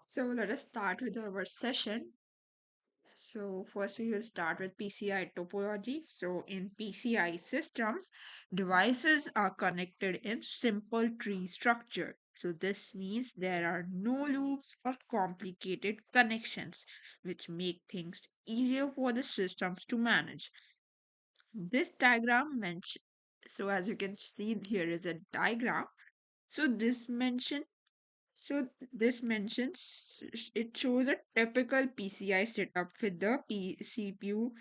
So let us start with our session. So first we will start with PCI topology. So in PCI systems, devices are connected in simple tree structure. So this means there are no loops or complicated connections, which make things easier for the systems to manage. This diagram mention so as you can see here is a diagram. So this mentions it shows a typical PCI setup with the CPU,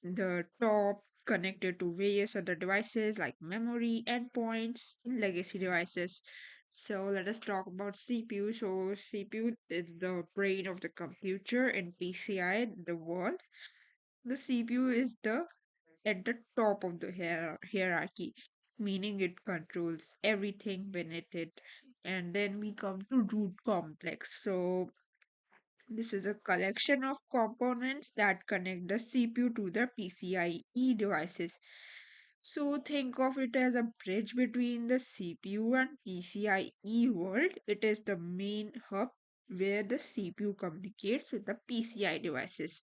the top connected to various other devices like memory, endpoints, and legacy devices. So let us talk about CPU. So CPU is the brain of the computer in PCI, the world. The CPU is the at the top of the hierarchy, meaning it controls everything beneath it. And then we come to root complex. So this is a collection of components that connect the CPU to the PCIe devices. So think of it as a bridge between the CPU and PCIe world. It is the main hub where the CPU communicates with the PCI devices.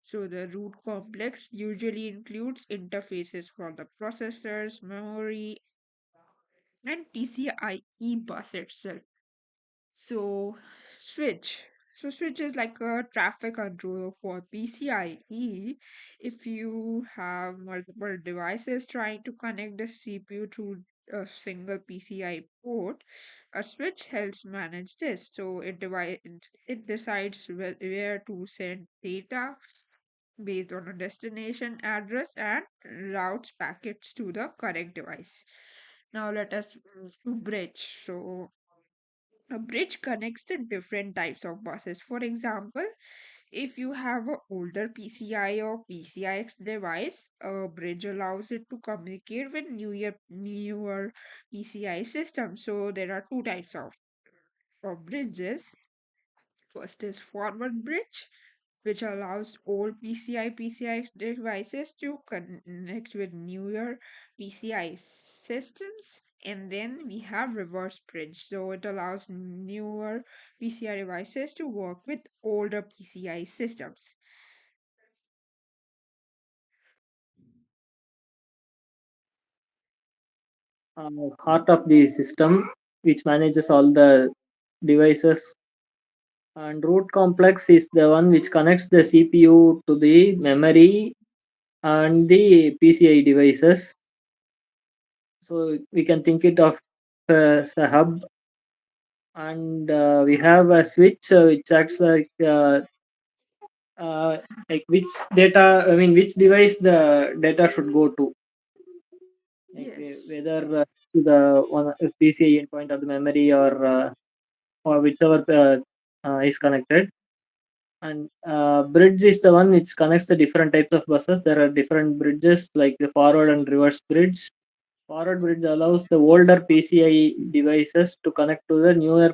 So the root complex usually includes interfaces for the processors, memory, and PCIe bus itself. So switch. So switch is like a traffic controller for PCIe. If you have multiple devices trying to connect the CPU to a single PCI port, a switch helps manage this. So it decides where to send data based on a destination address and routes packets to the correct device. Now let us move to bridge. So a bridge connects the different types of buses. For example, if you have an older PCI or PCIX device, a bridge allows it to communicate with newer PCI systems. So there are two types of bridges. First is forward bridge, which allows old PCI PCIX devices to connect with newer PCI systems. And then we have reverse bridge. So it allows newer PCI devices to work with older PCI systems. Heart of the system which manages all the devices, and root complex is the one which connects the CPU to the memory and the PCI devices. So we can think it of as a hub, and we have a switch which acts like which data, I mean which device the data should go to, like Yes. whether to the one PCI endpoint of the memory, or whichever is connected. And bridge is the one which connects the different types of buses. There are different bridges like the forward and reverse bridge. Forward bridge allows the older PCI devices to connect to the newer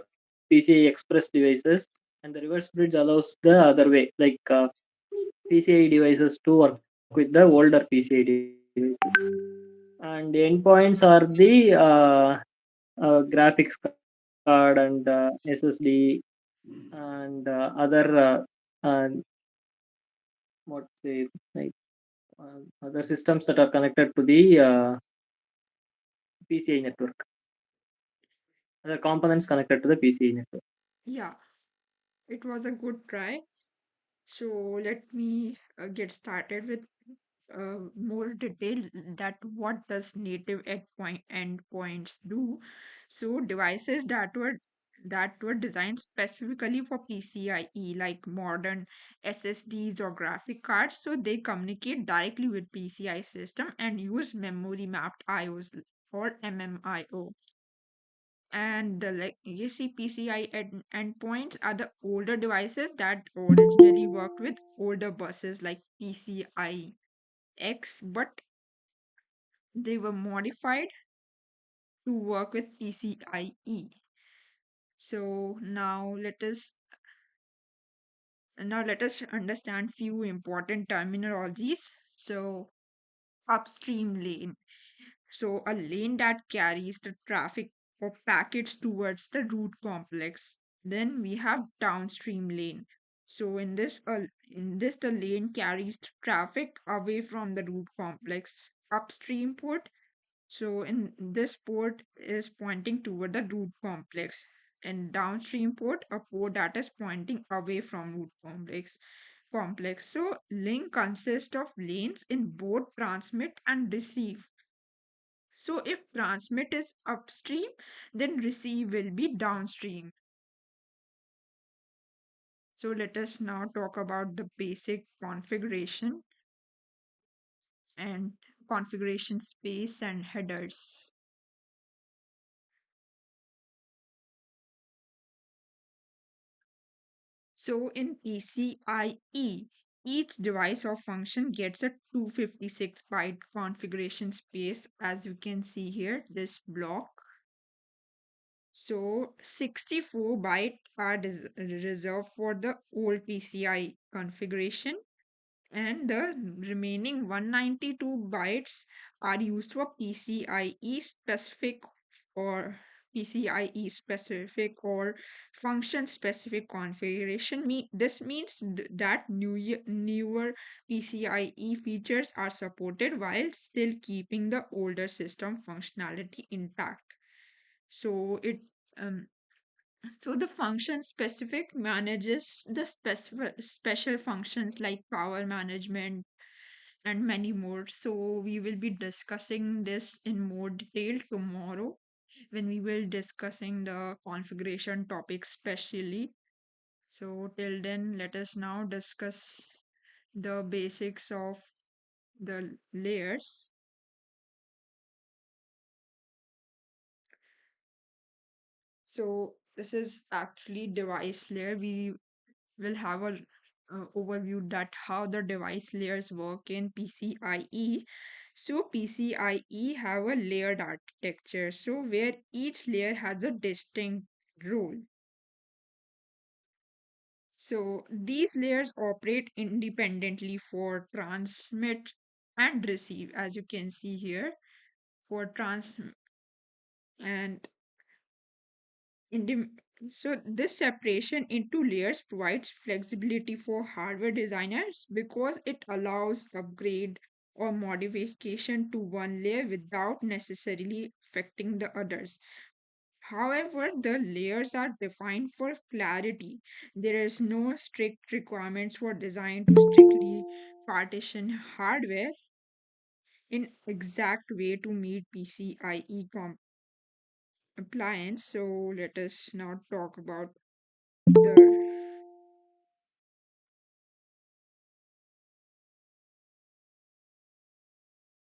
PCI Express devices, and the reverse bridge allows the other way, like PCI devices to work with the older PCI devices. And the endpoints are the graphics card and SSD and what say like other systems that are connected to the PCI network. Other components connected to the PCI network. Yeah, it was a good try. So let me get started with more detail that what does native endpoints do. So devices that were designed specifically for PCIe, like modern SSDs or graphic cards, so they communicate directly with PCI system and use memory mapped IOs or MMIO. And the legacy PCI endpoints are the older devices that originally worked with older buses like PCI X, but they were modified to work with PCIe. So now let us understand few important terminologies. So upstream lane. So a lane that carries the traffic of packets towards the root complex. Then we have downstream lane. So in this the lane carries traffic away from the root complex. Upstream port, so in this port is pointing toward the root complex, and downstream port a port that is pointing away from root complex. So link consists of lanes in both transmit and receive. So if transmit is upstream, then receive will be downstream. So let us now talk about the basic configuration and configuration space and headers. So in PCIe, each device or function gets a 256 byte configuration space, as you can see here, this block. So 64 byte are reserved for the old PCI configuration, and the remaining 192 bytes are used for or PCIe specific or function specific configuration. This means that newer PCIe features are supported while still keeping the older system functionality intact. So it um, so the function specific manages the special functions like power management and many more. So we will be discussing this in more detail tomorrow when we will discussing the configuration topic specially. So till then, let us now discuss the basics of the layers. So this is actually device layer. We will have a overview that how the device layers work in PCIe. So PCIe have a layered architecture, so where each layer has a distinct role. So these layers operate independently for transmit and receive, as you can see here. For trans and Indi- so this separation into layers provides flexibility for hardware designers because it allows upgrade or modification to one layer without necessarily affecting the others. However, the layers are defined for clarity. There is no strict requirements for design to strictly partition hardware in exact way to meet PCIe compliance. So let us now talk about the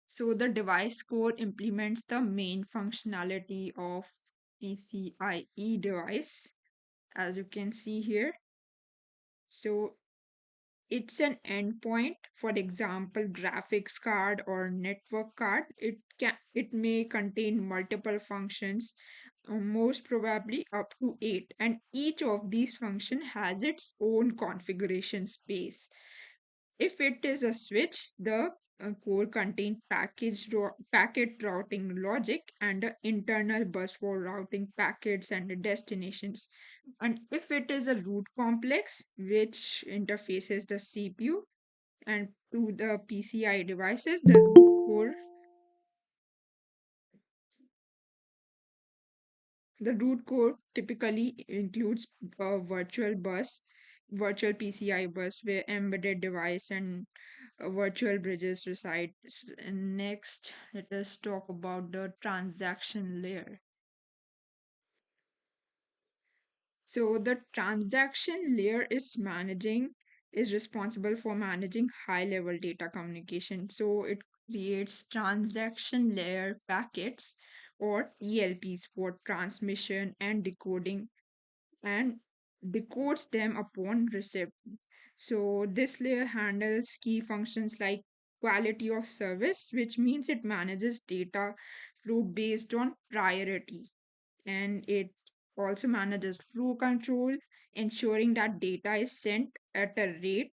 so the device core implements the main functionality of PCIe device, as you can see here. So it's an endpoint, for example, graphics card or network card. It may contain multiple functions, most probably up to 8, and each of these function has its own configuration space. If it is a switch, the core contains packet routing logic and an internal bus for routing packets and destinations. And if it is a root complex, which interfaces the CPU and to the PCI devices, the root core typically includes a virtual PCI bus where embedded device and virtual bridges reside. And next, let us talk about the transaction layer. So the transaction layer is responsible for managing high level data communication. So it creates transaction layer packets or TLPs for transmission and decoding and decodes them upon receipt. So this layer handles key functions like quality of service, which means it manages data flow based on priority, and it also manages flow control, ensuring that data is sent to at a rate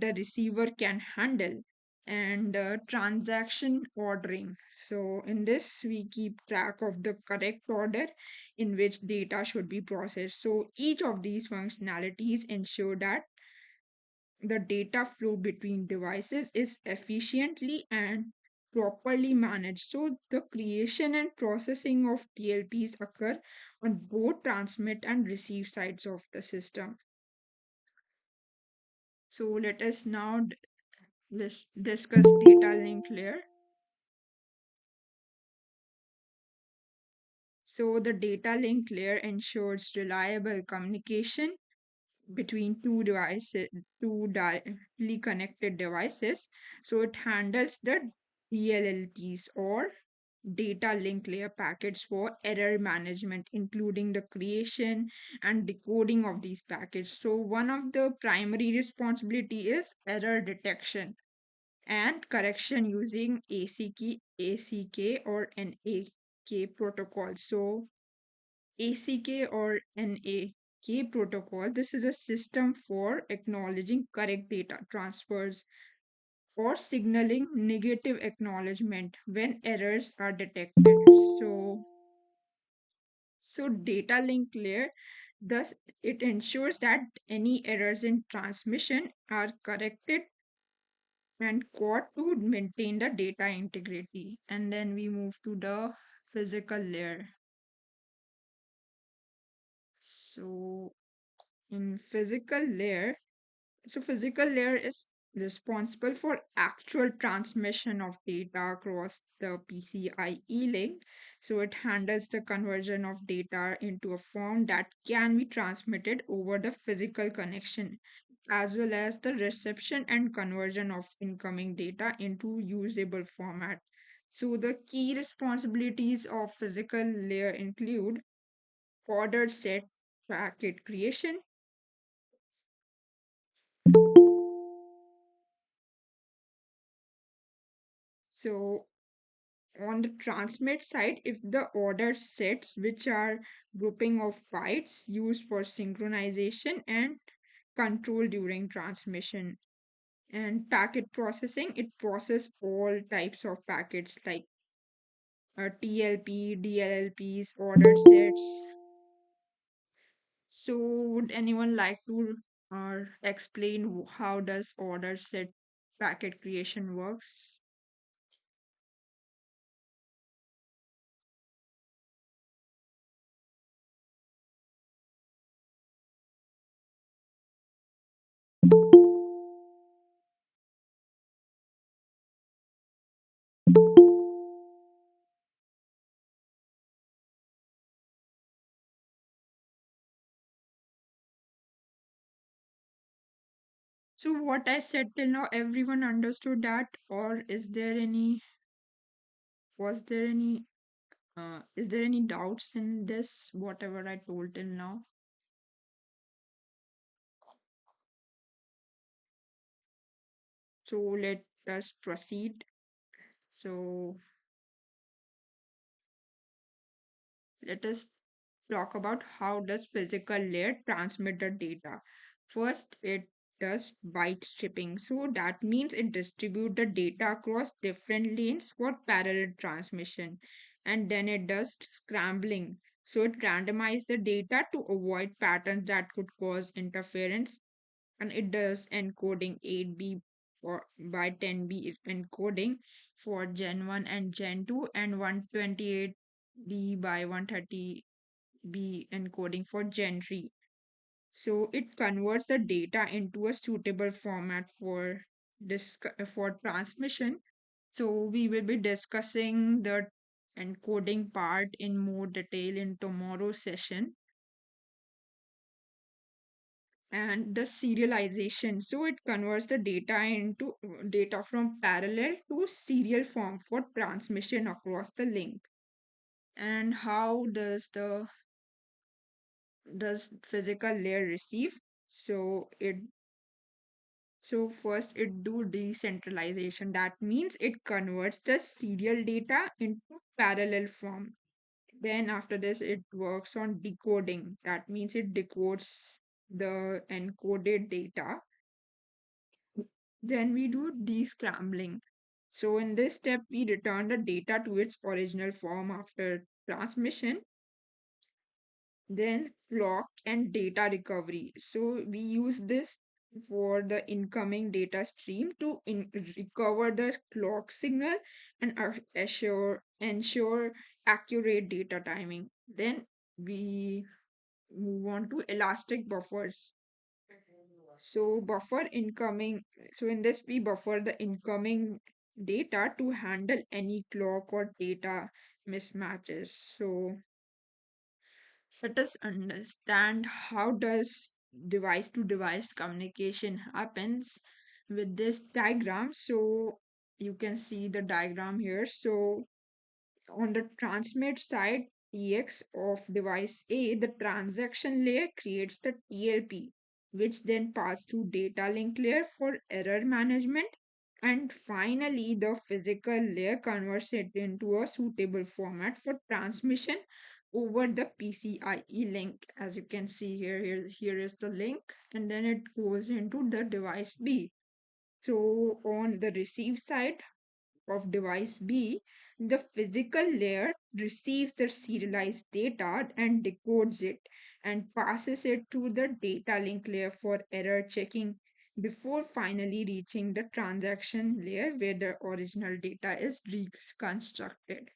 the receiver can handle. and transaction ordering. So, in this, we keep track of the correct order in which data should be processed. So, each of these functionalities ensure that the data flow between devices is efficiently and properly managed. So, the creation and processing of TLPs occur on both transmit and receive sides of the system. So, let us now let's discuss data link layer. So the data link layer ensures reliable communication between two directly connected devices. So it handles the DLLPs or data link layer packets for error management, including the creation and decoding of these packets. So one of the primary responsibility is error detection and correction using ACK or NAK protocol. So ACK or NAK protocol, this is a system for acknowledging correct data transfers or signaling negative acknowledgement when errors are detected. So data link layer, thus it ensures that any errors in transmission are corrected and caught to maintain the data integrity. And then we move to the physical layer. So in physical layer is responsible for actual transmission of data across the PCIe link. So it handles the conversion of data into a form that can be transmitted over the physical connection, as well as the reception and conversion of incoming data into usable format. So the key responsibilities of physical layer include ordered set packet creation. So on the transmit side, if the order sets, which are grouping of bytes used for synchronization and control during transmission, and packet processing, it process all types of packets like TLP, DLLPs, ordered sets. So would anyone like to explain how does order set packet creation works? So what I said till now, everyone understood that, or is there any doubts in this, whatever I told till now? So let us proceed. So let us talk about how does physical layer transmit the data. First, it does byte stripping. So that means it distributes the data across different lanes for parallel transmission. And then it does scrambling. So it randomizes the data to avoid patterns that could cause interference. And it does encoding 8B or by 10B encoding for Gen 1 and Gen 2 and 128B by 130B encoding for Gen 3. So it converts the data into a suitable format for transmission. So we will be discussing the encoding part in more detail in tomorrow's session, and the serialization. So it converts the data into data from parallel to serial form for transmission across the link. And how does physical layer receive? So first it do decentralization. That means it converts the serial data into parallel form. Then after this it works on decoding. That means it decodes the encoded data Then we do descrambling. So in this step, we return the data to its original form after transmission. Then clock and data recovery. So we use this for the incoming data stream to recover the clock signal and ensure accurate data timing. Then we move on to elastic buffers. So buffer incoming. So in this we buffer the incoming data to handle any clock or data mismatches. So let us understand how does device to device communication happens with this diagram. So you can see the diagram here. So on the transmit side TX of device A, the transaction layer creates the TLP, which then pass to data link layer for error management. And finally, the physical layer converts it into a suitable format for transmission over the PCIe link. As you can see here is the link, and then it goes into the device B. So on the receive side, of device B, the physical layer receives the serialized data and decodes it and passes it to the data link layer for error checking before finally reaching the transaction layer where the original data is reconstructed.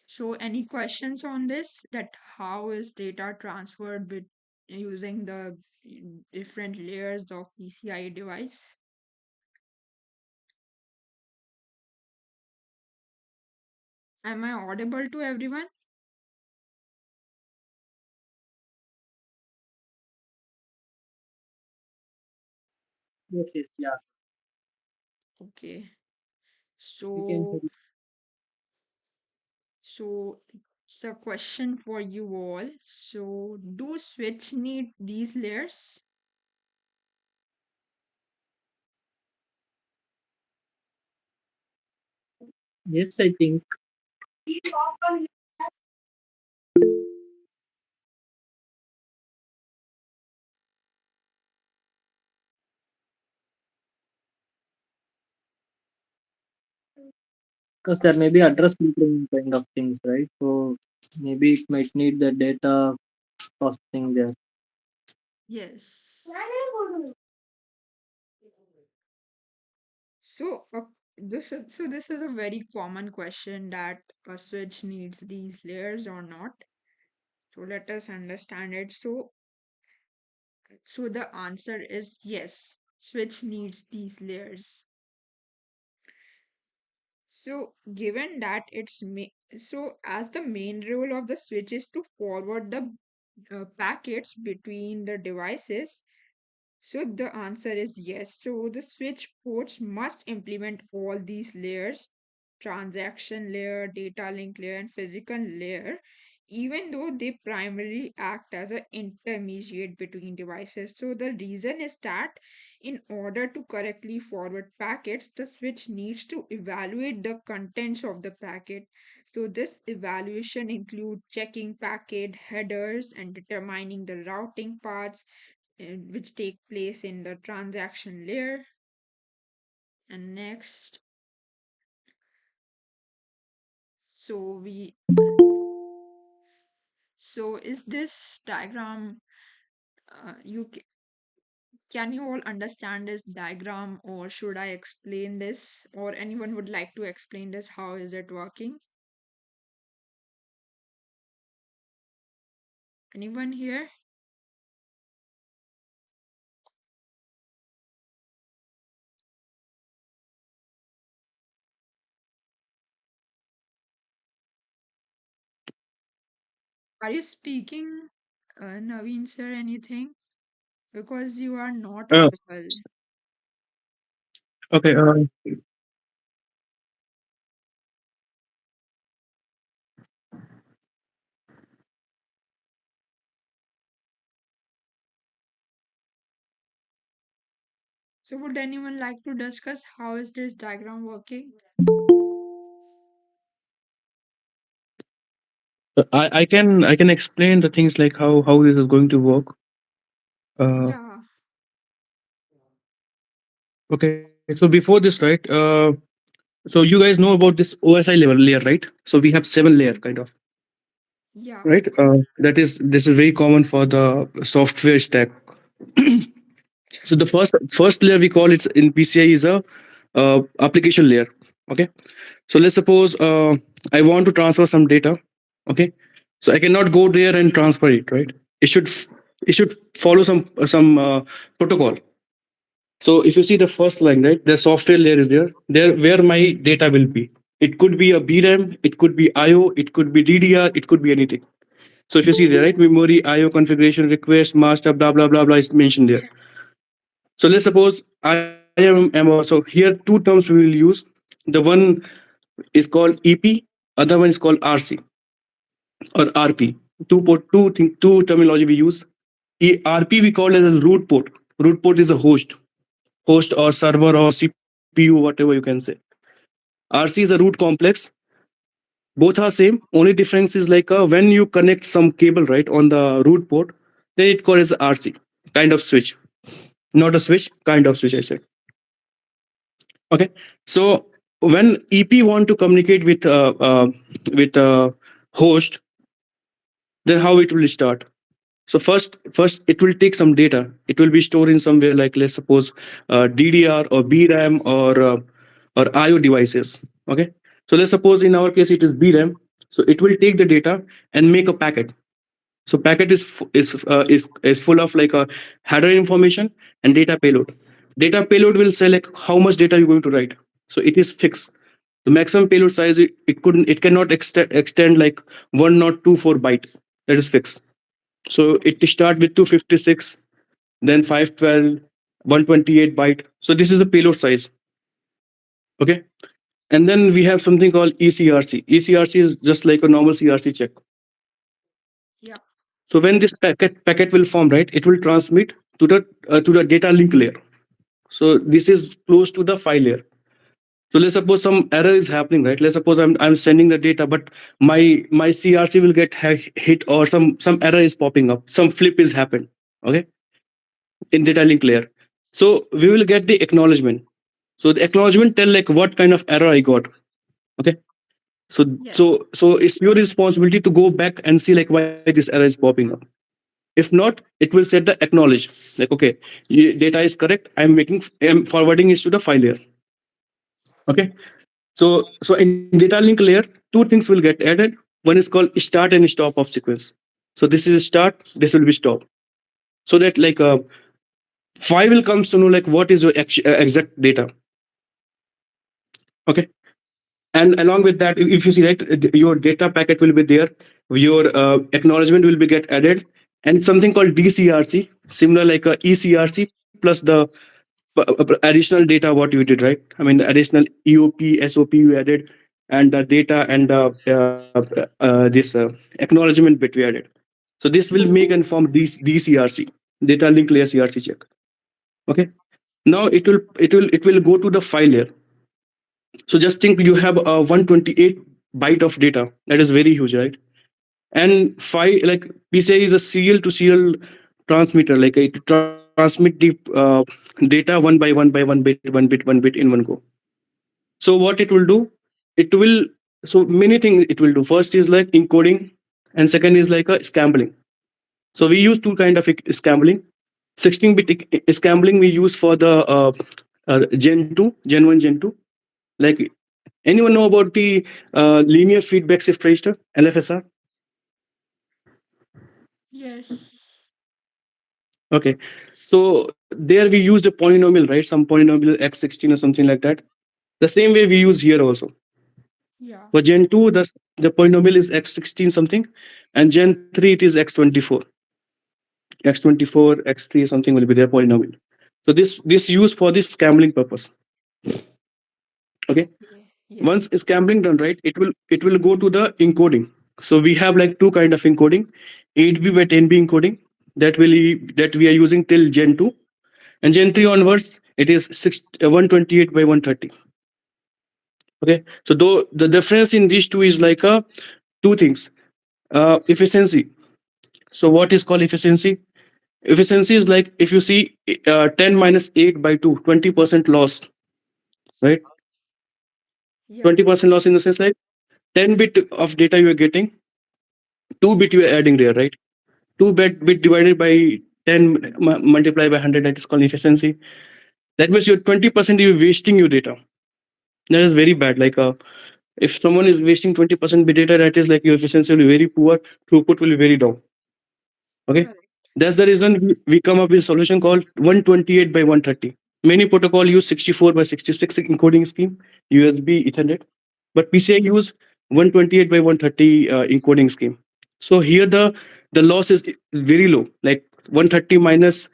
So, any questions on this? That how is data transferred with using the different layers of PCI device? Am I audible to everyone? Yes, yes, yeah, Okay. we can So, hear you. so it's a question for you all. So, do switch need these layers? Yes, I think because there may be address filtering kind of things, right? So maybe it might need the data processing there. Yes. So, this is a very common question that a switch needs these layers or not. So let us understand it. So the answer is yes. Switch needs these layers. So, given that so as the main role of the switch is to forward the packets between the devices, so the answer is yes. So the switch ports must implement all these layers: transaction layer, data link layer, and physical layer, even though they primarily act as an intermediate between devices. So the reason is that in order to correctly forward packets, the switch needs to evaluate the contents of the packet. So this evaluation includes checking packet headers and determining the routing paths which take place in the transaction layer. And next, so we so is this diagram can you all understand this diagram, or should I explain this, or anyone would like to explain this? How is it working? Anyone here? Are you speaking, Naveen sir, anything? Because you are not Uh, audible. okay. So would anyone like to discuss how is this diagram working? I can explain the things like how this is going to work. Uh, Yeah. Okay, so before this, right? So you guys know about this OSI level layer, right? So we have seven layer kind of, Yeah. right? That is this is very common for the software stack. So the first layer we call it in PCI is a application layer. Okay, so let's suppose I want to transfer some data. Okay, so I cannot go there and transfer it, right? It should follow some protocol. So if you see the first line, right, the software layer is there where my data will be. It could be a BRAM, it could be IO, it could be DDR, it could be anything. So if you see there, right, memory, IO configuration, request, master, blah blah blah blah is mentioned there. So let's suppose I am also here. Two terms we will use. The one is called EP, other one is called RC or RP. Two terminology we use. RP we call it as root port. Root port is a host or server or CPU, whatever you can say. RC is a root complex. Both are same. Only difference is like when you connect some cable right on the root port, then it calls as RC kind of switch. Not a switch, kind of switch. I said. Okay. So when EP want to communicate with host, then how it will start? So first it will take some data. It will be stored in somewhere like let's suppose DDR or BRAM or IO devices. Okay. So let's suppose in our case it is BRAM. So it will take the data and make a packet. So packet is full of like a header information and data payload. Data payload will say like how much data you're going to write. So it is fixed. The maximum payload size it cannot extend like 1 not 2 4 byte. That is fixed. So it start with 256, then 512, 128 byte. So this is the payload size. Okay. And then we have something called ECRC. ECRC is just like a normal CRC check. Yeah. So when this packet will form, right, it will transmit to the data link layer. So this is close to the file layer. So let's suppose some error is happening, right? Let's suppose I'm sending the data, but my CRC will get hit or some error is popping up, some flip is happened. Okay, in data link layer. So we will get the acknowledgement. So the acknowledgement tell like what kind of error I got. Okay. So Yes. so it's your responsibility to go back and see like why this error is popping up. If not, it will set the acknowledge like okay, data is correct. I'm forwarding it to the file layer. Okay. So in data link layer, two things will get added. One is called start and stop of sequence. So this is start, this will be stop. So that like file will comes to know like what is your exact data. Okay. And along with that, if you see right, your data packet will be there, your acknowledgement will be get added, and something called DCRC, similar like a ECRC plus the additional data what you did, right? I mean the additional EOP SOP you added, and the data and this acknowledgement bit we added. So this will make and form DCRC, data link layer CRC check. Okay. Now it will go to the file layer. So just think you have a 128 byte of data. That is very huge, right? And five like PCI is a serial to serial transmitter, like it transmit the data one by one by one bit in one go. So what it will do, it will so many things it will do. First is like encoding, and second is like a scrambling. So we use two kind of scrambling. 16-bit scrambling we use for the Gen 2, Gen 1, Gen 2. Like anyone know about the linear feedback shift register, LFSR? Yes. Okay. So there we use the polynomial, right? Some polynomial x16 or something like that. The same way we use here also. Yeah. For Gen 2, the polynomial is x16 something, and Gen 3 it is x24. X24, x3 something will be their polynomial. So this used for this scrambling purpose. Okay. Okay. Once Yes. scrambling done, right, it will go to the encoding. So we have like two kind of encoding, 8B by 10B encoding that we are using till Gen 2, and Gen 3 onwards it is 128 by 130. Okay. So though the difference in these two is like two things. Efficiency. So what is called efficiency? Efficiency is like if you see 10 minus 8 by 2, 20% loss, right? Yeah, 20% loss in the sense like 10 bit of data you are getting, 2 bit you are adding there, right? 2 bit divided by 10 multiplied by 100, that is called efficiency. That means you're 20% you're wasting your data. That is very bad. Like if someone is wasting 20% bit data, that is like your efficiency will be very poor, throughput will be very down. Okay. correct. That's the reason we come up with a solution called 128 by 130. Many protocol use 64 by 66 encoding scheme, USB, Ethernet, but PCI use 128 by 130 encoding scheme. So here the loss is very low, like 130 minus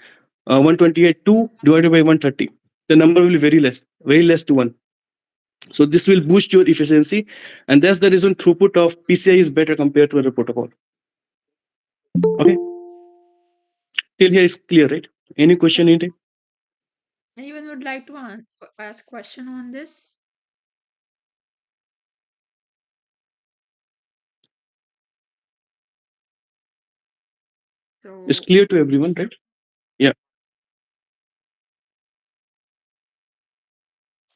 128 2 divided by 130. The number will be very less to one. So this will boost your efficiency, and that's the reason throughput of PCI is better compared to other protocol. Okay, till here is clear, right? Any Yeah. question in it? Anyone would like to ask question on this? It's So, clear to everyone, right? Yeah,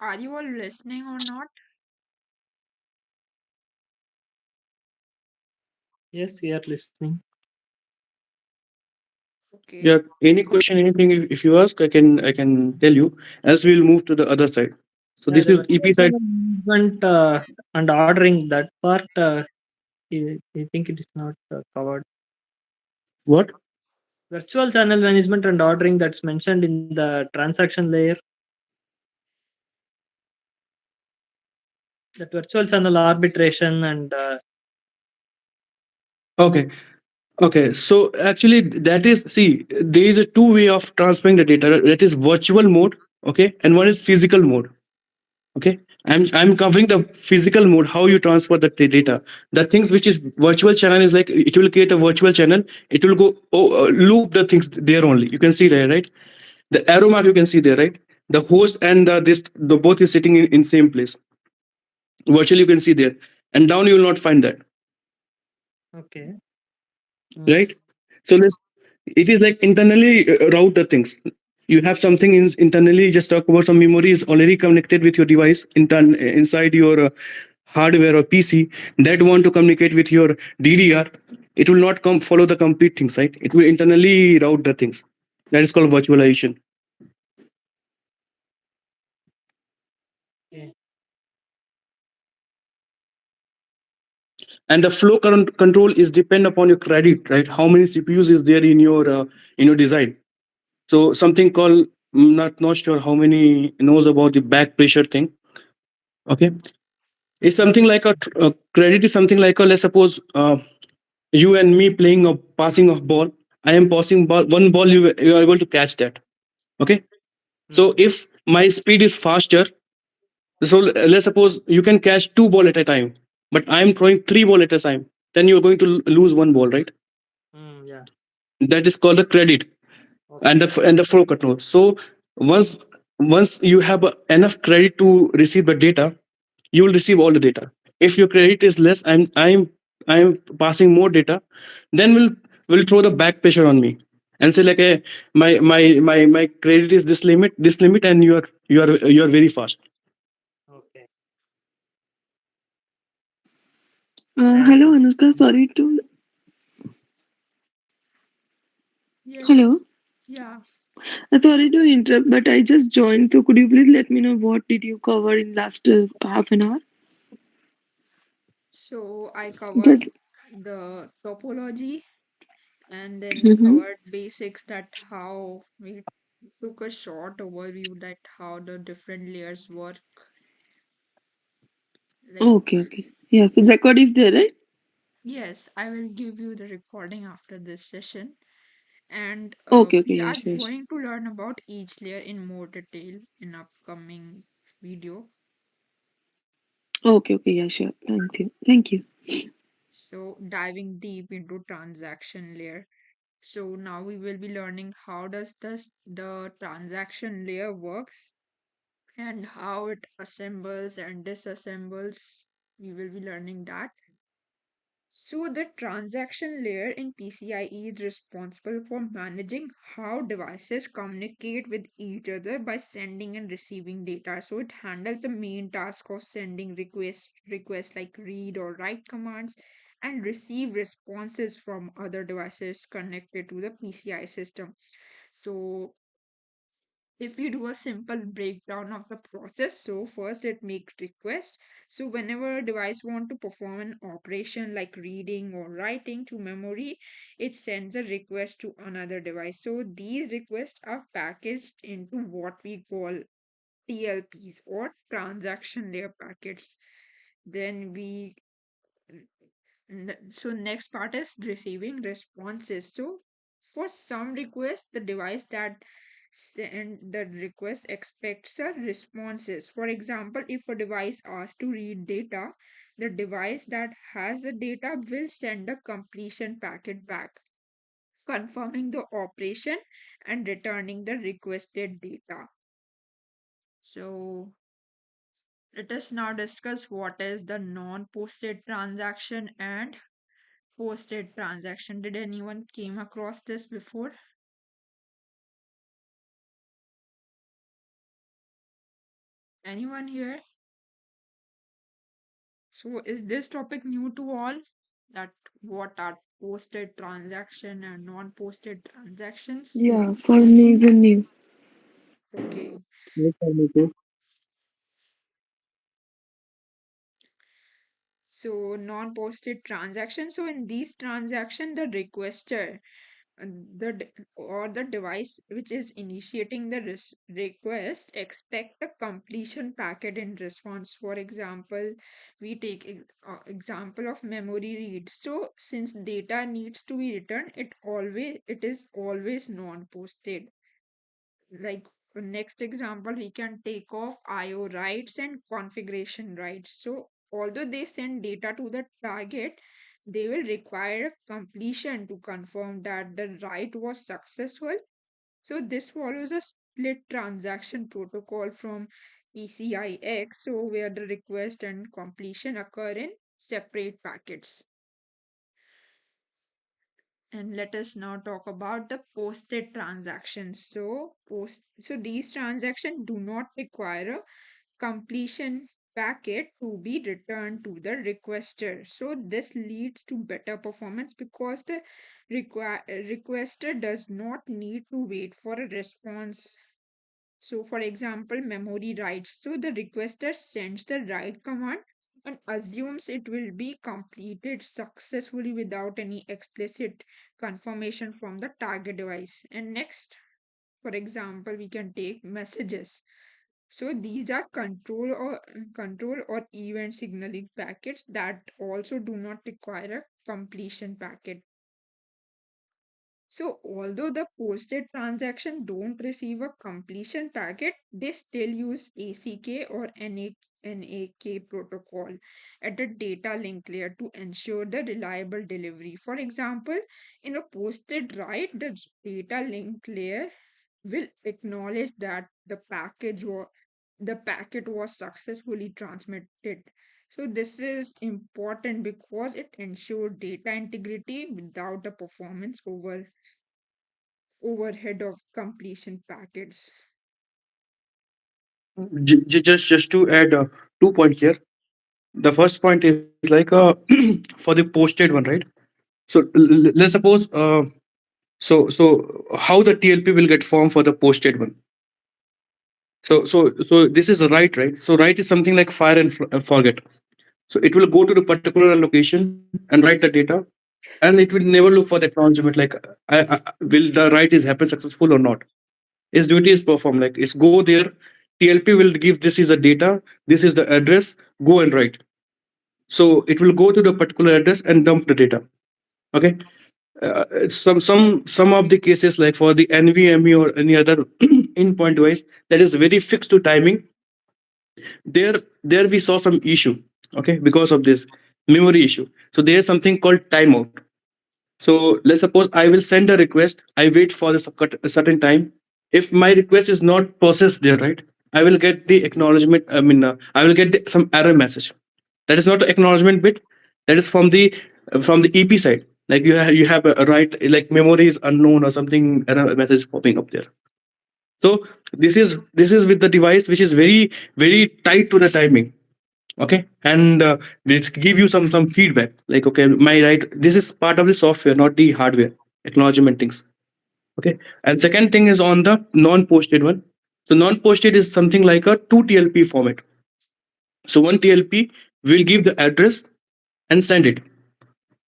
are you all listening or not? Yes, we are listening. yeah. Okay. Any question, anything? If you ask, I can tell you. Else we'll move to the other side. So Yeah, this the is virtual EP side. channel management and ordering, that part, I think it is not covered. What? Virtual channel management and ordering, that's mentioned in the transaction layer. That virtual channel arbitration and Okay. Okay. So actually, that is see, there is a two way of transferring the data. That is virtual mode. Okay, and one is physical mode. Okay, I'm covering the physical mode, how you transfer the data. The things which is virtual channel is like it will create a virtual channel. It will go loop the things there only. You can see there, right? The arrow mark you can see there, right? The host and the both is sitting in same place. Virtually you can see there, and down you will not find that, okay. Mm. right? So let's, it is like internally route the things. You have something internally, just talk about some memory is already connected with your device inside your hardware or PC that want to communicate with your DDR. It will not come follow the complete things, right? It will internally route the things. That is called virtualization. Okay. And the flow current control is depend upon your credit, right? How many CPUs is there in your design. So something called, not sure how many knows about the back pressure thing. Okay, it's something like a credit is something like a, let's suppose you and me playing a passing of ball. I am passing ball one ball, you are able to catch that. Okay, so Mm. if my speed is faster, so let's suppose you can catch two ball at a time, but I am throwing three ball at a time, then you're going to lose one ball, right? Mm, yeah. That is called a credit. And Okay. the flow control. So once you have enough credit to receive the data, you will receive all the data. If your credit is less, I'm passing more data, then will throw the back pressure on me and say like, hey, my credit is this limit, and you are very fast. Okay. Thank Hello, you. Anushka. Sorry to. Hello. Yes. Yeah. Sorry to interrupt, but I just joined. So could you please let me know what did you cover in last half an hour? So I covered Just. the topology, and then we Mm-hmm. covered basics, that how we took a short overview that how the different layers work. Like, Okay, okay. Yeah, so the record is there, right? yes, I will give you the recording after this session. And Okay, okay. we Yeah, are sure. going to learn about each layer in more detail in upcoming video. Okay, okay. Yeah, sure. Thank you. Thank you. So diving deep into transaction layer. So now we will be learning how does the transaction layer works and how it assembles and disassembles. We will be learning that. So the transaction layer in PCIe is responsible for managing how devices communicate with each other by sending and receiving data. So it handles the main task of sending requests like read or write commands, and receive responses from other devices connected to the PCI system. So if we do a simple breakdown of the process, so first it makes request. So whenever a device want to perform an operation like reading or writing to memory, it sends a request to another device. So these requests are packaged into what we call TLPs, or transaction layer packets. Then we so next part is receiving responses. So for some requests, the device that send the request expects a responses. For example, if a device asks to read data, the device that has the data will send a completion packet back, confirming the operation and returning the requested data. So let us now discuss what is the non-posted transaction and posted transaction. Did anyone came across this before? Anyone here? So is this topic new to all? That what are posted transaction and non-posted transactions? Yeah, for me even new. Okay. Yes, I need to. So non-posted transaction. So in these transaction, the requester or the device which is initiating the request expect a completion packet in response. For example, we take example of memory read. So since data needs to be returned, it is always non-posted. Like next example, we can take off IO writes and configuration writes. So although they send data to the target, they will require a completion to confirm that the write was successful. So this follows a split transaction protocol from PCIX, so where the request and completion occur in separate packets. And let us now talk about the posted transactions. So these transactions do not require a completion packet to be returned to the requester. So this leads to better performance because the requester does not need to wait for a response. So for example, memory writes. So the requester sends the write command and assumes it will be completed successfully without any explicit confirmation from the target device. And next, for example, we can take messages. So these are control or event signaling packets that also do not require a completion packet. So although the posted transaction don't receive a completion packet, they still use ACK or NAK protocol at the data link layer to ensure the reliable delivery. For example, in a posted write, the data link layer will acknowledge that the packet was successfully transmitted. So this is important because it ensures data integrity without a performance overhead of completion packets. Just to add 2 points here. The first point is like for the posted one, right? So let's suppose so how the TLP will get formed for the posted one. So this is a write, right? So write is something like fire and forget. So it will go to the particular location and write the data, and it will never look for the acknowledgement like will the write is happen successful or not. Its duty is performed, like it's go there. TLP will give this is a data, this is the address, go and write. So it will go to the particular address and dump the data. Okay. Some of the cases like for the NVMe or any other endpoint device that is very fixed to timing, there we saw some issue. Okay, because of this memory issue. So there's something called timeout. So let's suppose I will send a request, I wait for a certain time. If my request is not processed there, right, I will get the acknowledgement. I mean, I will get some error message. That is not an acknowledgement bit. That is from the from the EP side. Like you have a right, like memory is unknown or something, error message popping up there. So this is with the device which is very tight to the timing. Okay, and this give you some feedback, like, okay, my right, this is part of the software, not the hardware acknowledgement things. Okay, and second thing is on the non-posted one. So non-posted is something like a 2 TLP format. So one TLP will give the address and send it.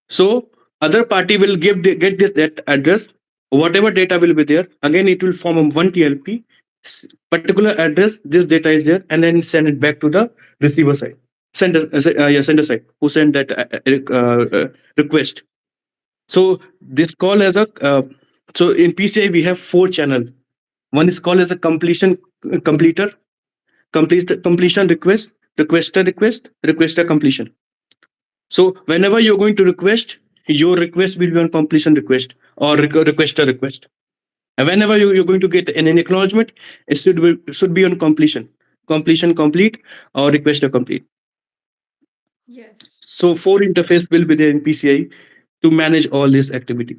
So other party will get this that address, whatever data will be there. Again, it will form a one TLP, particular address. This data is there, and then send it back to the receiver side, sender side, who send that request. So this call as a so in PCI we have four channel. One is called as a completer, completion request, requester completion. So whenever you're going to request, your request will be on completion request or requester request. And whenever you're going to get an acknowledgement, it should be on completion complete or requester complete. Yes. So four interface will be there in PCI to manage all this activity.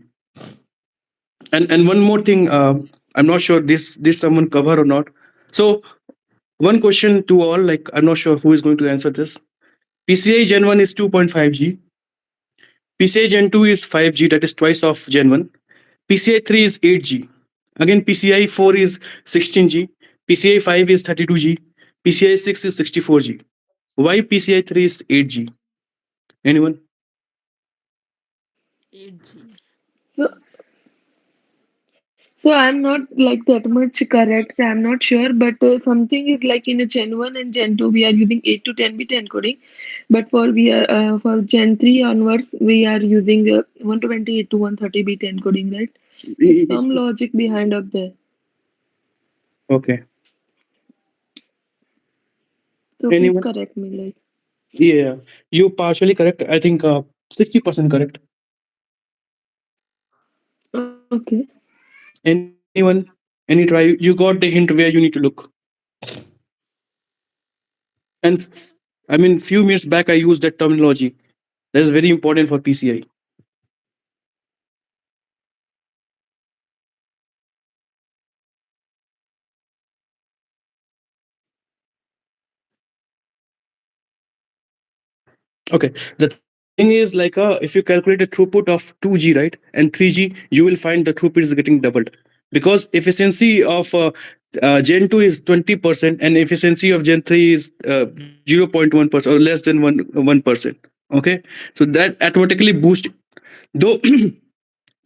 And one more thing, I'm not sure this someone cover or not. So one question to all, like, I'm not sure who is going to answer this. PCI Gen 1 is 2.5G. PCI Gen 2 is 5G, that is twice of Gen 1. PCI 3 is 8G. Again, PCI 4 is 16G. PCI 5 is 32G. PCI 6 is 64G. Why PCI 3 is 8G? Anyone? 8G. So, so I'm not like that much correct. I'm not sure, but something is like in a Gen 1 and Gen 2 we are using 8 to 10 bit encoding, but for Gen 3 onwards we are using 128 to 130 bit encoding, right? So some logic behind up there. Okay. So please Anyone? correct me, like. Yeah, you partially correct. I think 60% correct. Okay. Anyone? Any try? You got the hint where you need to look. And I mean, few minutes back I used that terminology. That is very important for PCI. Okay. The thing is, like, if you calculate a throughput of 2G, right, and 3G, you will find the throughput is getting doubled, because efficiency of Gen 2 is 20% and efficiency of Gen 3 is 0.1% or less than 1%. Okay, so that automatically boost. Though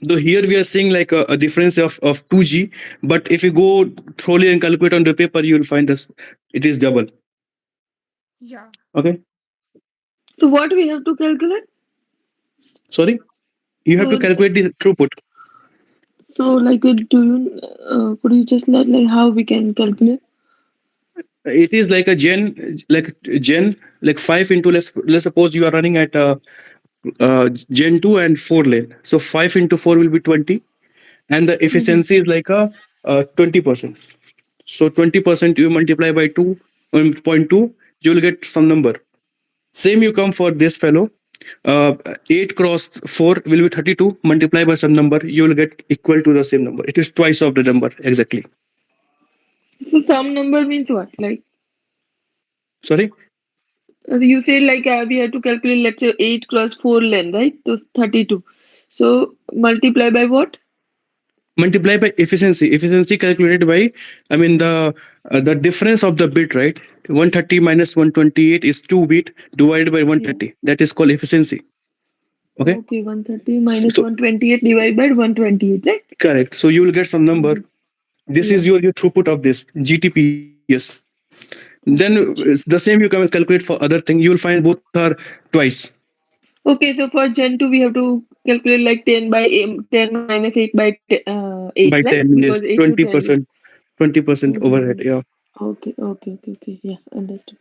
though here we are seeing like a difference of 2G, but if you go thoroughly and calculate on the paper, you will find this it is double. Yeah. Okay, So what we have to calculate? sorry, you have to For calculate the throughput. so like do you could you just let like how we can calculate? It is like a gen like 5 into, let's suppose you are running at gen 2 and 4 lane, so 5 into 4 will be 20, and the Mm-hmm. efficiency is like a 20%. So 20% you multiply by 2 point 2, you will get some number. Same you come for this fellow. 8 cross 4 will be 32. Multiply by some number, you will get equal to the same number. It is twice of the number exactly. So some number means what? Like Sorry, you said like we have to calculate let's say 8 cross 4 length, right? So 32. So multiply by what? multiply by efficiency. Efficiency calculated by, I mean, the difference of the bit, right? 130 minus 128 is 2 bit divided by Yeah. 130. That is called efficiency. Okay. Okay, 130 minus So 128 divided by 128, right? correct. So you will get some number. Mm-hmm. This Yeah. is your throughput of this GTPS. Then the same you can calculate for other thing. You will find both are twice Okay, so for Gen 2 we have to calculate like 10 minus 8 by 8, by right? 10. Because Yes, 8 to 10 is. 20% overhead. Mm-hmm. Yeah. Okay. Yeah, understood.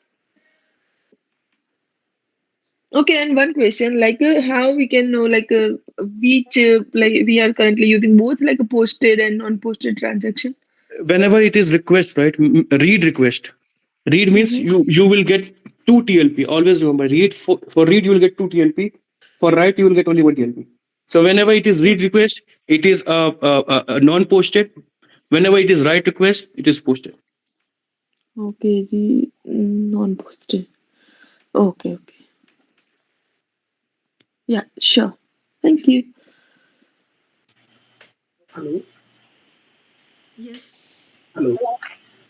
Okay, and one question, like how we can know like which like we are currently using both like a posted and non-posted transaction. Whenever it is request, right? Read request. Read means Mm-hmm. you will get two TLP. Always remember, read for read you will get two TLP. For write, you will get only one TLP. So whenever it is read request, it is a non-posted. Whenever it is write request, it is posted. Okay, the non-posted. Okay, okay. Yeah, sure. Thank you. Hello. Yes. Hello.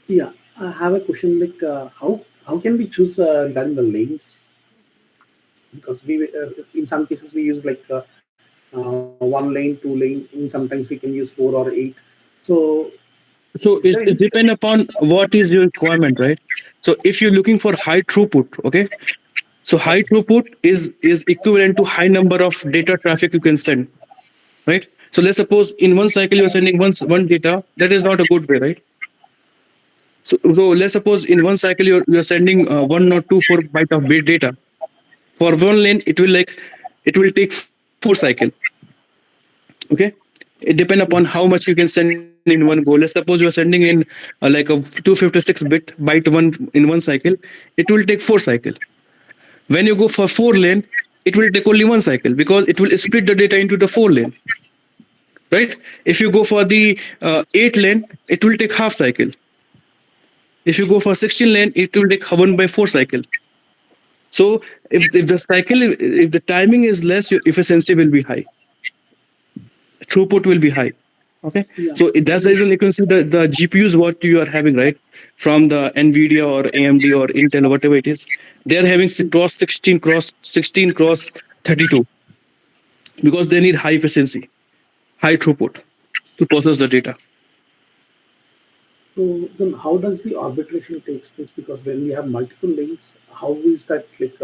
Yeah, I have a question. Like, how can we choose regarding the lanes? Because we in some cases we use like one lane, two lane. In sometimes we can use 4 or 8. So, So is there any it depends upon what is your requirement, right? So if you're looking for high throughput, okay. So high okay? throughput is equivalent to high number of data traffic you can send, right? So let's suppose in one cycle you're sending one data. That is not a good way, right? So let's suppose in one cycle you're sending 1 or 2 4 byte of bit data. For one lane, it will take 4 cycle. Okay, it depends upon how much you can send in one go. Let's suppose you are sending in like a 256 bit byte one in one cycle. It will take 4 cycle. When you go for 4 lane, it will take only one cycle because it will split the data into the 4 lane, right? If you go for the 8 lane, it will take half cycle. If you go for 16 lane, it will take 1/4 cycle. So if the cycle, if the timing is less, your efficiency will be high, throughput will be high. Okay, Yeah. so that's the reason you can see the GPUs what you are having, right, from the Nvidia or AMD or Intel or whatever it is, they are having cross 16 cross 16 cross 32 because they need high efficiency, high throughput to process the data. So then, how does the arbitration takes place? Because when we have multiple lanes, how is that like?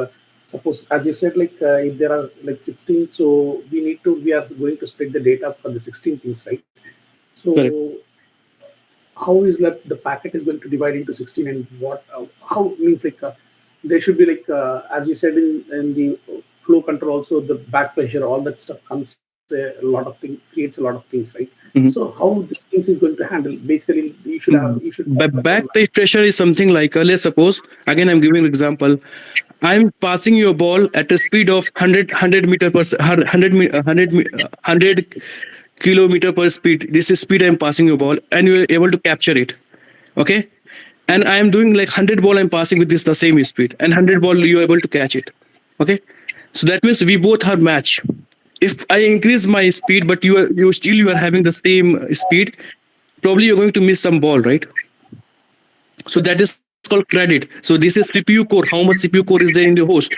Suppose, as you said, like if there are like 16, so we are going to split the data for the 16 things, right? Correct. So how is that the packet is going to divide into 16, and what how means like there should be like as you said in the flow control also, the back pressure, all that stuff comes a lot of things, creates a lot of things, right? Mhm. So how this things is going to handle, basically you should talk But about back the page pressure is something like let's suppose again I'm giving an example. I'm passing you a ball at a speed of 100 meter per 100 kilometer per speed. This is speed I'm passing you a ball, and you're able to capture it. Okay, and I am doing like 100 ball I'm passing with this the same speed, and 100 ball you're able to catch it. Okay, so that means we both are match. If I increase my speed, but you are having the same speed, probably you're going to miss some ball, right? So that is called credit. So this is CPU core, how much CPU core is there in the host.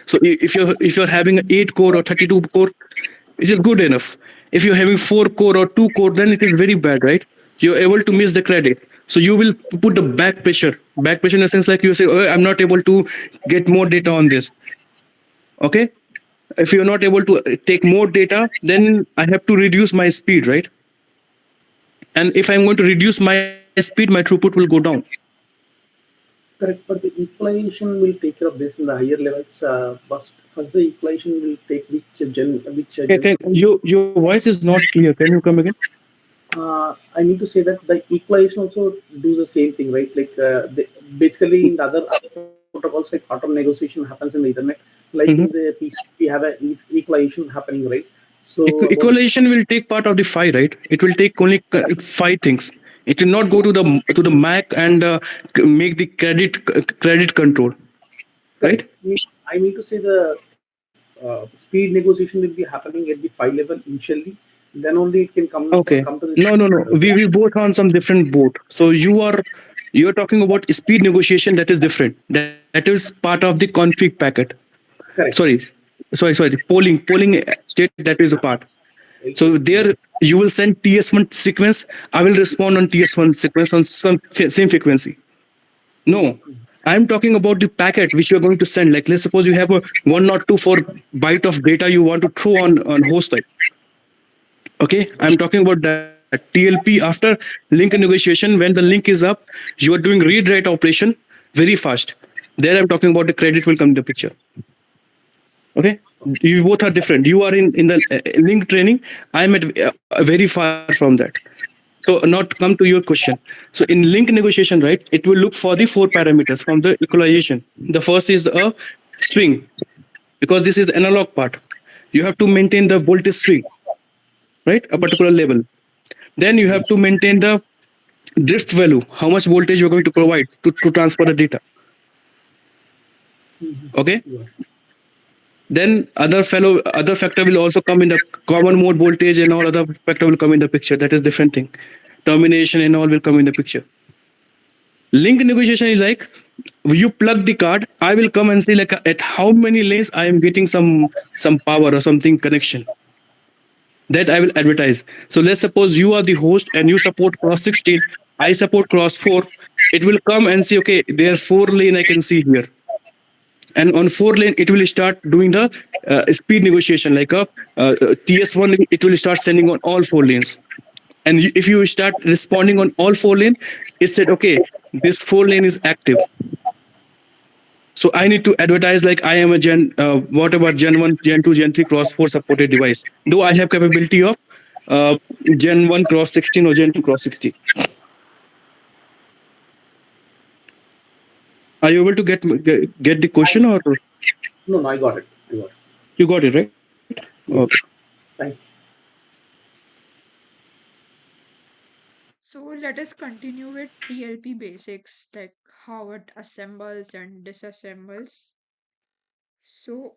So if you're having an 8 core or 32 core, it is good enough. If you're having 4 core or 2 core, then it is very bad, right? You're able to miss the credit, so you will put the back pressure in a sense, like you say, oh, I'm not able to get more data on this. Okay, if you're not able to take more data, then I have to reduce my speed, right? And if I'm going to reduce my speed, my throughput will go down. correct, but the equalization will take care of this in the higher levels. But first the equalization will take which gen. Your voice is not clear. Can you come again? I need to say that the equalization also do the same thing, right? Like basically in the other protocols, like auto negotiation happens in the Ethernet. Like in Mhm. the PC, we have a equalization happening, right? So about the Equalization will take part of the five, right? It will take only five things. It will not go to the Mac and make the credit control, right? correct. I mean to say the speed negotiation will be happening at the file level initially. Then only it can Okay. come to the No. We both on some different boat. So you're talking about speed negotiation, that is different. That is part of the config packet. correct. Sorry, sorry. Polling state, that is a part. So LPS. there you will send TS1 sequence. I will respond on TS1 sequence on some same frequency. No, I'm talking about the packet which you're going to send. Like let's suppose you have a 1 or 2 4 byte of data you want to throw on host side. Okay, I'm talking about that TLP after link negotiation. When the link is up, you are doing read write operation very fast. There I'm talking about the credit will come in the picture. Okay, you both are different. You are in the link training. I'm at very far from that. So not come to your question. So in link negotiation, right, it will look for the 4 parameters from the equalization. The first is a swing, because this is the analog part. you have to maintain the voltage swing, right? A particular level. Then you have to maintain the drift value, how much voltage you're going to provide to transfer the data. Okay. Got it. Then other factor will also come in the common mode voltage, and all other factor will come in the picture. That is different thing. Termination and all will come in the picture. Link negotiation is like you plug the card. I will come and see like at how many lanes I am getting some power or something connection that I will advertise. So let's suppose you are the host and you support cross 16. I support cross 4. It will come and see, okay, there are 4 lane I can see here. And on 4 lane, it will start doing the speed negotiation like a TS1. It will start sending on all 4 lanes. And if you start responding on all 4 lane, it said, okay, this 4 lane is active. So I need to advertise like I am a whatever Gen 1, Gen 2, Gen 3 cross 4 supported device. Though I have capability of uh, Gen 1 cross 16 or Gen 2 cross 16. Are you able to get the question, or No, no, I got it. I got it. you got it right? Okay. Yeah. Thank you. So let us continue with TLP basics, like how it assembles and disassembles. So,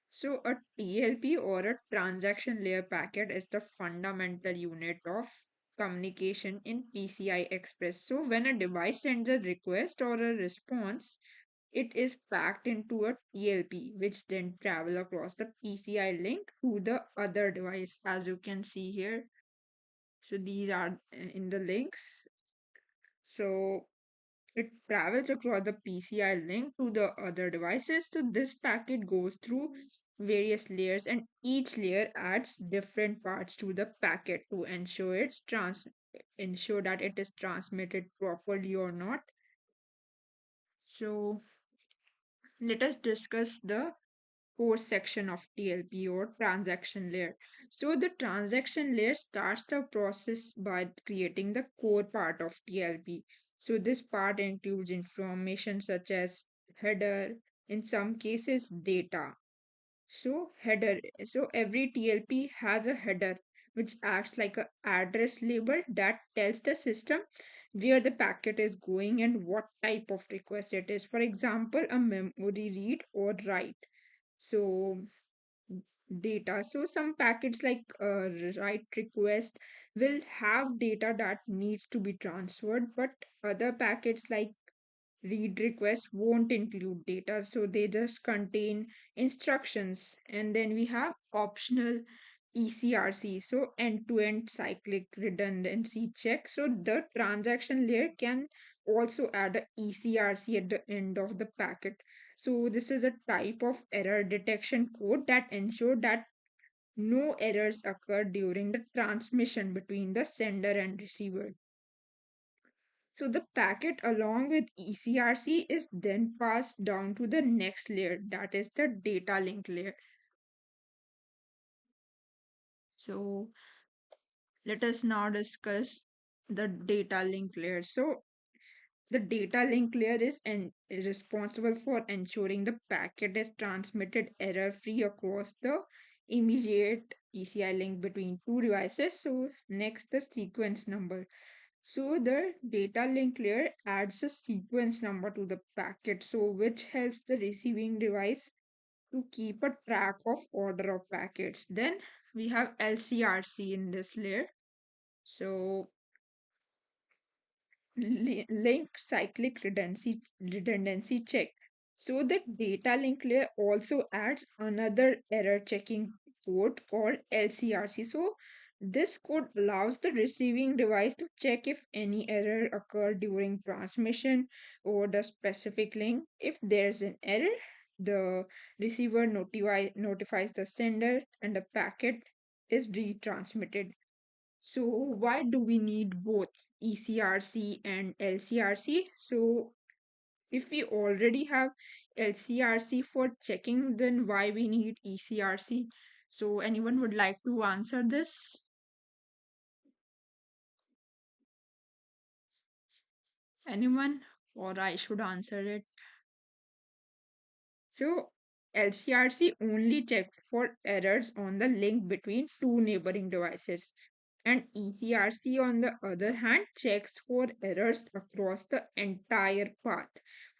so a TLP or a transaction layer packet is the fundamental unit of communication in PCI Express. So when a device sends a request or a response, it is packed into a TLP, which then travel across the PCI link to the other device, as you can see here. So these are in the links. So it travels across the PCI link to the other devices. So this packet goes through various layers, and each layer adds different parts to the packet to ensure that it is transmitted properly or not. So let us discuss the core section of TLP or transaction layer. So the transaction layer starts the process by creating the core part of TLP. So this part includes information such as header, in some cases data. So header, so every TLP has a header which acts like a address label that tells the system where the packet is going and what type of request it is. For example, a memory read or write. So data. So some packets like write request will have data that needs to be transferred, but other packets like read request won't include data, so they just contain instructions. And then we have optional ECRC, so end-to-end cyclic redundancy check. So the transaction layer can also add a ECRC at the end of the packet. So this is a type of error detection code that ensure that no errors occur during the transmission between the sender and receiver. So the packet along with ECRC is then passed down to the next layer, that is the data link layer. So let us now discuss the data link layer. So the data link layer is responsible for ensuring the packet is transmitted error free across the immediate PCI link between two devices. So next, the sequence number. So the data link layer adds a sequence number to the packet, so which helps the receiving device to keep a track of order of packets. Then we have LCRC in this layer. So link cyclic redundancy check. So the data link layer also adds another error checking code called LCRC. So this code allows the receiving device to check if any error occurred during transmission over the specific link. If there's an error, the receiver notifies the sender and the packet is retransmitted. So why do we need both ECRC and LCRC? So if we already have LCRC for checking, then why we need ECRC? So anyone would like to answer this? Anyone? Or I should answer it. So LCRC only checks for errors on the link between two neighboring devices. And ECRC, on the other hand, checks for errors across the entire path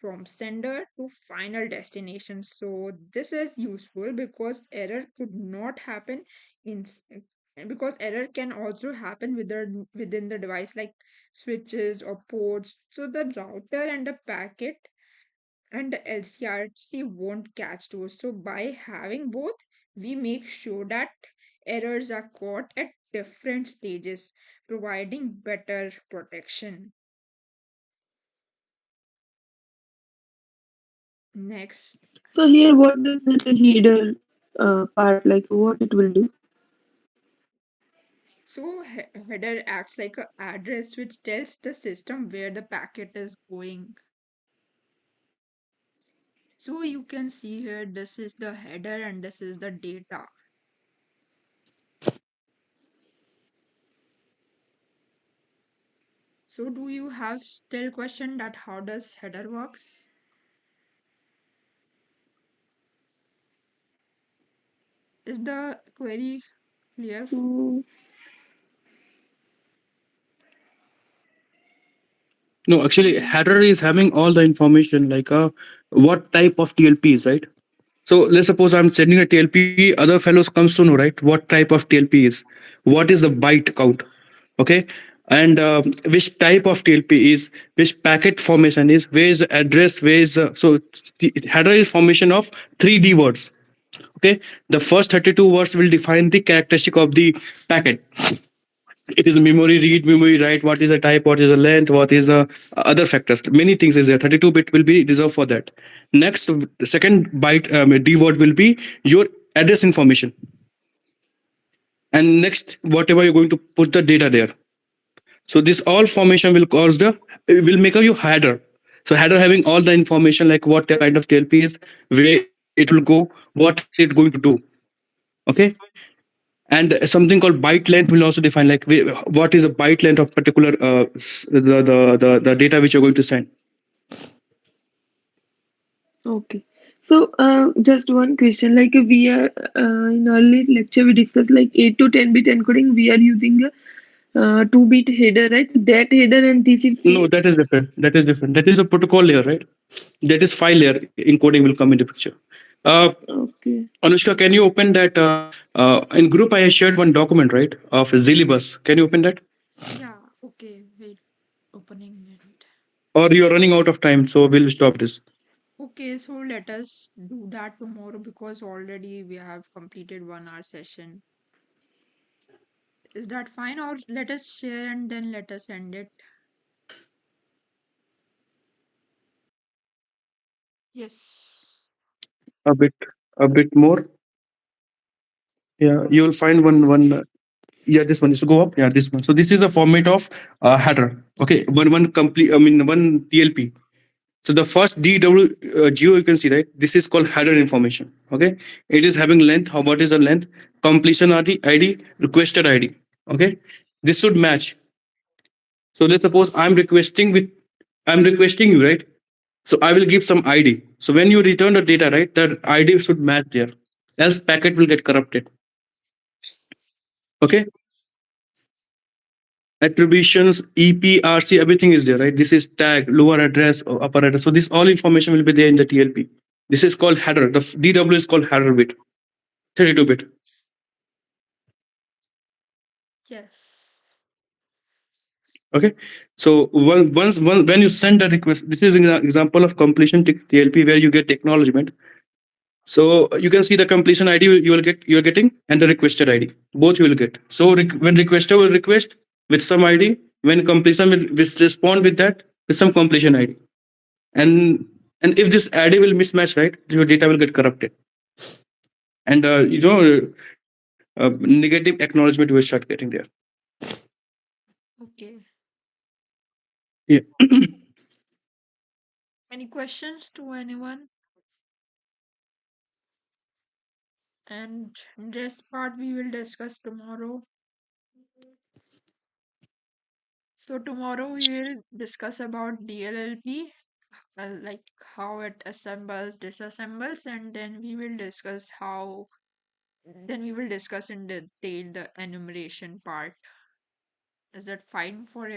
from sender to final destination. So this is useful because error could not happen in because error can also happen within the device, like switches or ports. So the router and the packet and the LCRC won't catch those. So by having both, we make sure that errors are caught at different stages, providing better protection. Next, So here, what does that header part like? What it will do? so header acts like a address which tells the system where the packet is going. So you can see here, this is the header and this is the data. So do you have still question that how does header works? Is the query clear? Mm, No, actually, header is having all the information like what type of TLP is, right? So let's suppose I'm sending a TLP, other fellows comes to know, right, what type of TLP is, what is the byte count, okay, and which type of TLP is, which packet formation is, where is the address, where is so the header is formation of 3D words. Okay, the first 32 words will define the characteristic of the packet. It is a memory read, memory write, what is the type, what is the length, what is the other factors, many things is there. 32-bit will be reserved for that. Next, the second byte d word will be your address information, and next whatever you're going to put the data there. So this all formation will cause the will make a you header. So header having all the information like what kind of TLP is, where it will go, what it going to do. Okay, and something called byte length will also define like what is a byte length of particular the data which you're going to send. okay. So just one question. Like we are in early lecture we discussed like 8 to 10 bit encoding. We are using a 2 bit header, right? That header and this is No, that is different, that is different, that is a protocol layer, right? That is file layer encoding will come into picture. uh, okay. Anushka, can you open that in group I shared one document, right, of Zilibus? Can you open that? Yeah, okay, wait, opening it. Or you're running out of time, so we'll stop this. Okay, so let us do that tomorrow because already we have completed 1 hour session. Is that fine, or let us share and then let us end it? Yes. A bit, a bit more. Yeah, you'll find one. Yeah, this one is go up. Yeah, this one. So this is a format of header. Okay, one complete. I mean one TLP. So the first DW geo you can see, right. This is called header information. Okay, it is having length. How what is the length? Completion ID, requested ID. Okay, this should match. So let's suppose I'm requesting you, right. So I will give some ID. So when you return the data, right, the ID should match there. Else packet will get corrupted. Okay, attributions, EPRC, everything is there, right? This is tag, lower address, or upper address. So this all information will be there in the TLP. This is called header. The DW is called header bit, 32-bit. Yes. Okay. So when you send a request, this is an example of completion TLP where you get acknowledgement. So you can see the completion ID you are getting and the requested ID. Both you will get. So when requester will request with some ID, when completion will respond with that with some completion ID. And if this ID will mismatch, right, your data will get corrupted. And negative acknowledgement will start getting there. Okay. Yeah. Any questions to anyone? And this part we will discuss tomorrow. So tomorrow we will discuss about DLLP, like how it assembles, disassembles, and then we will discuss in detail the enumeration part. Is that fine for